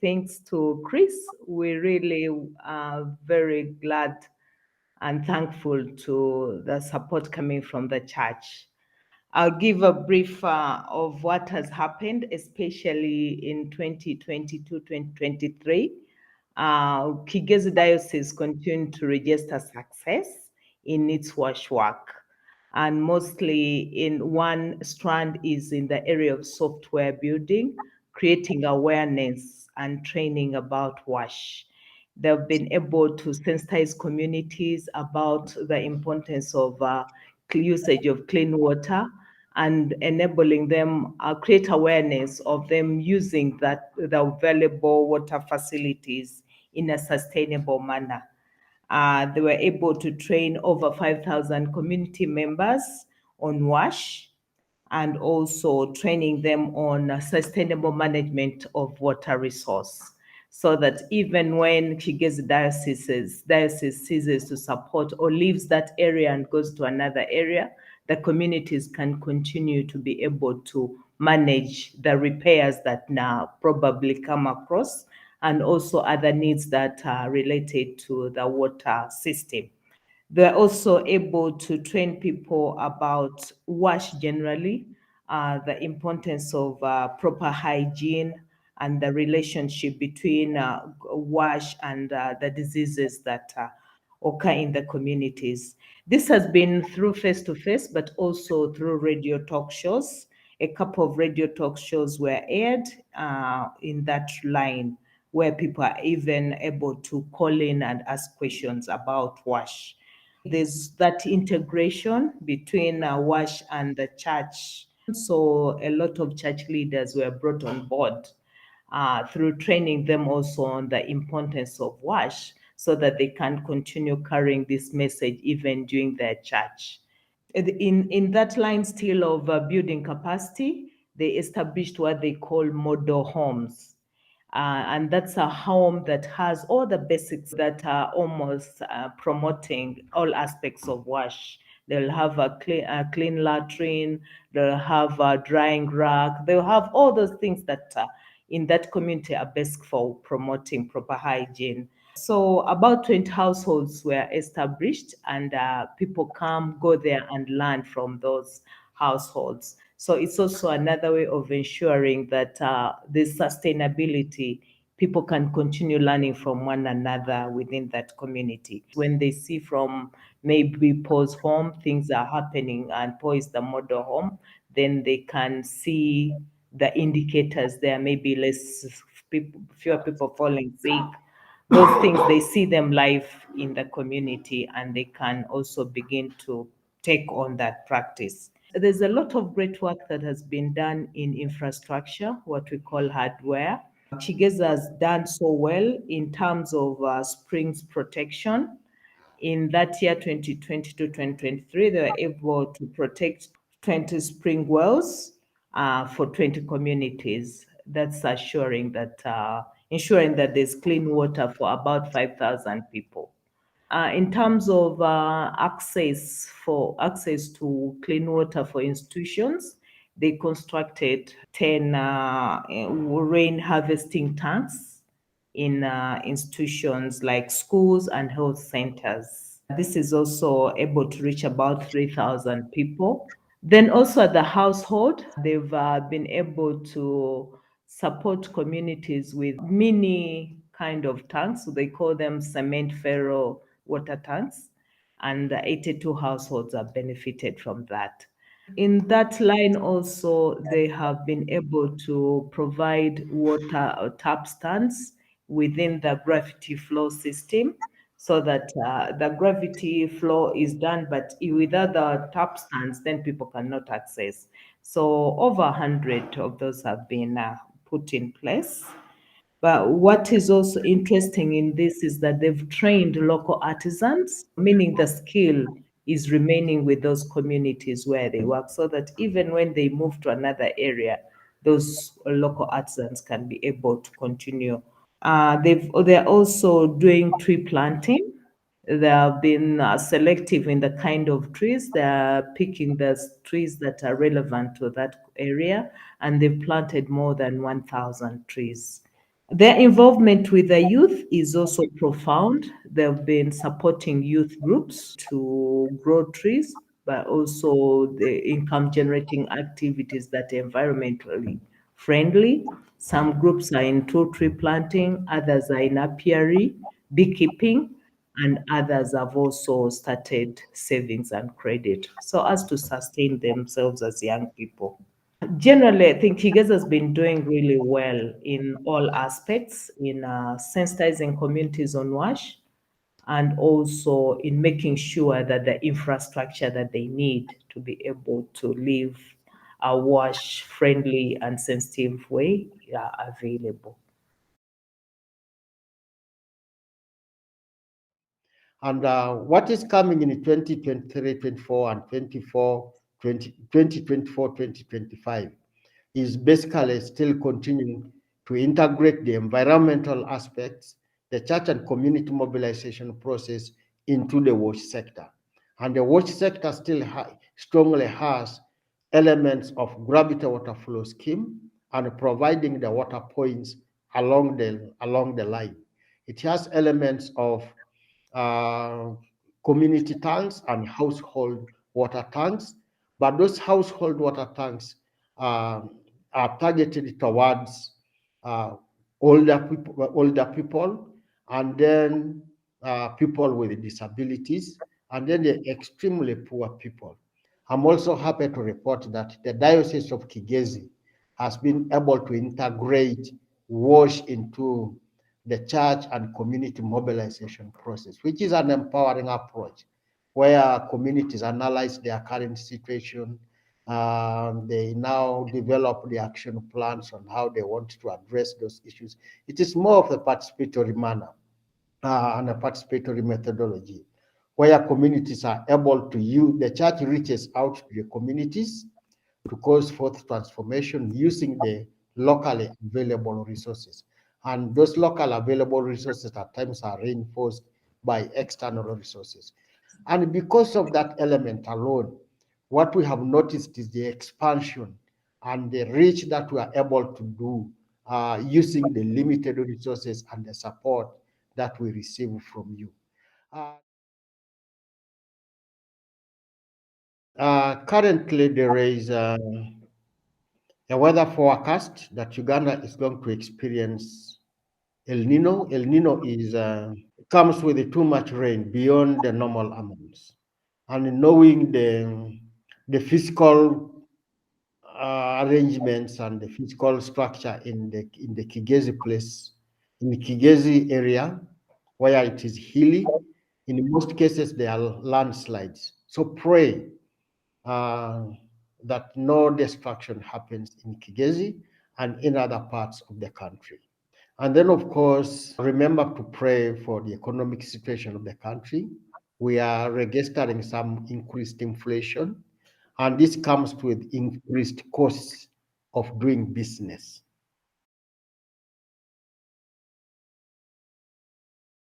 Thanks to Chris, we really are very glad and thankful to the support coming from the church. I'll give a brief of what has happened, especially in 2022-2023. Kigezi Diocese continued to register success in its wash work. And mostly in one strand is in the area of software building, creating awareness and training about WASH. They've been able to sensitize communities about the importance of usage of clean water and enabling them create awareness of them using the available water facilities in a sustainable manner. They were able to train over 5,000 community members on WASH and also training them on sustainable management of water resource, so that even when she gets diocese ceases to support or leaves that area and goes to another area, the communities can continue to be able to manage the repairs that now probably come across and also other needs that are related to the water system. They're also able to train people about WASH generally, the importance of proper hygiene and the relationship between WASH and the diseases that occur in the communities. This has been through face to face, but also through radio talk shows. A couple of radio talk shows were aired in that line where people are even able to call in and ask questions about WASH. There's that integration between WASH and the church. So a lot of church leaders were brought on board through training them also on the importance of WASH so that they can continue carrying this message even during their church. In that line still of building capacity, they established what they call model homes. And that's a home that has all the basics that are almost promoting all aspects of WASH. They'll have a clean latrine, they'll have a drying rack, they'll have all those things that in that community are basic for promoting proper hygiene. So about 20 households were established, and people come, go there, and learn from those households. So it's also another way of ensuring that this sustainability, people can continue learning from one another within that community. When they see from maybe Paul's home, things are happening, and Paul is the model home, then they can see the indicators there, maybe fewer people falling sick, those things, they see them live in the community and they can also begin to take on that practice. There's a lot of great work that has been done in infrastructure, what we call hardware. Chigeza has done so well in terms of springs protection. In that year, 2020 to 2023, they were able to protect 20 spring wells for 20 communities. That's ensuring that there's clean water for about 5,000 people. In terms of access to clean water for institutions, they constructed 10 rain harvesting tanks in institutions like schools and health centers. This is also able to reach about 3,000 people. Then also at the household, they've been able to support communities with mini kind of tanks. So they call them cement ferro water tanks. And 82 households have benefited from that. In that line also, they have been able to provide water or tap stands within the gravity flow system so that the gravity flow is done, but without the tap stands, then people cannot access. So over 100 of those have been put in place. But what is also interesting in this is that they've trained local artisans, meaning the skill is remaining with those communities where they work, so that even when they move to another area, those local artisans can be able to continue. They're also doing tree planting. They have been selective in the kind of trees. They are picking the trees that are relevant to that area, and they've planted more than 1,000 trees Their involvement with the youth is also profound. They've been supporting youth groups to grow trees, but also the income generating activities that are environmentally friendly. Some groups are into tree planting, others are in apiary, beekeeping, and others have also started savings and credit so as to sustain themselves as young people. Generally, I think Kigeza has been doing really well in all aspects in sensitizing communities on WASH and also in making sure that the infrastructure that they need to be able to live a WASH friendly and sensitive way are available. And what is coming in 2023, 24, and 24, 2024, 2025 is basically still continuing to integrate the environmental aspects, the church and community mobilization process into the watch sector. And the watch sector still strongly has elements of gravity water flow scheme and providing the water points along the line. It has elements of uh, community tanks and household water tanks, but those household water tanks uh, are targeted towards uh, older people, and then people with disabilities, and then the extremely poor people. I'm also happy to report that the Diocese of Kigezi has been able to integrate WASH into the church and community mobilization process, which is an empowering approach where communities analyze their current situation. They now develop the action plans on how they want to address those issues. It is more of a participatory manner and a participatory methodology where communities are able to use, the church reaches out to the communities to cause forth transformation using the locally available resources. And those local available resources at times are reinforced by external resources. And because of that element alone, what we have noticed is the expansion and the reach that we are able to do using the limited resources and the support that we receive from you. Uh, Currently, there is a weather forecast that Uganda is going to experience El Nino. El Nino comes with too much rain beyond the normal amounts, and knowing the physical arrangements and the physical structure in the Kigezi place, in the Kigezi area, where it is hilly, in most cases there are landslides. So pray uh, that no destruction happens in Kigezi and in other parts of the country. And then, of course, remember to pray for the economic situation of the country. We are registering some increased inflation, and this comes with increased costs of doing business.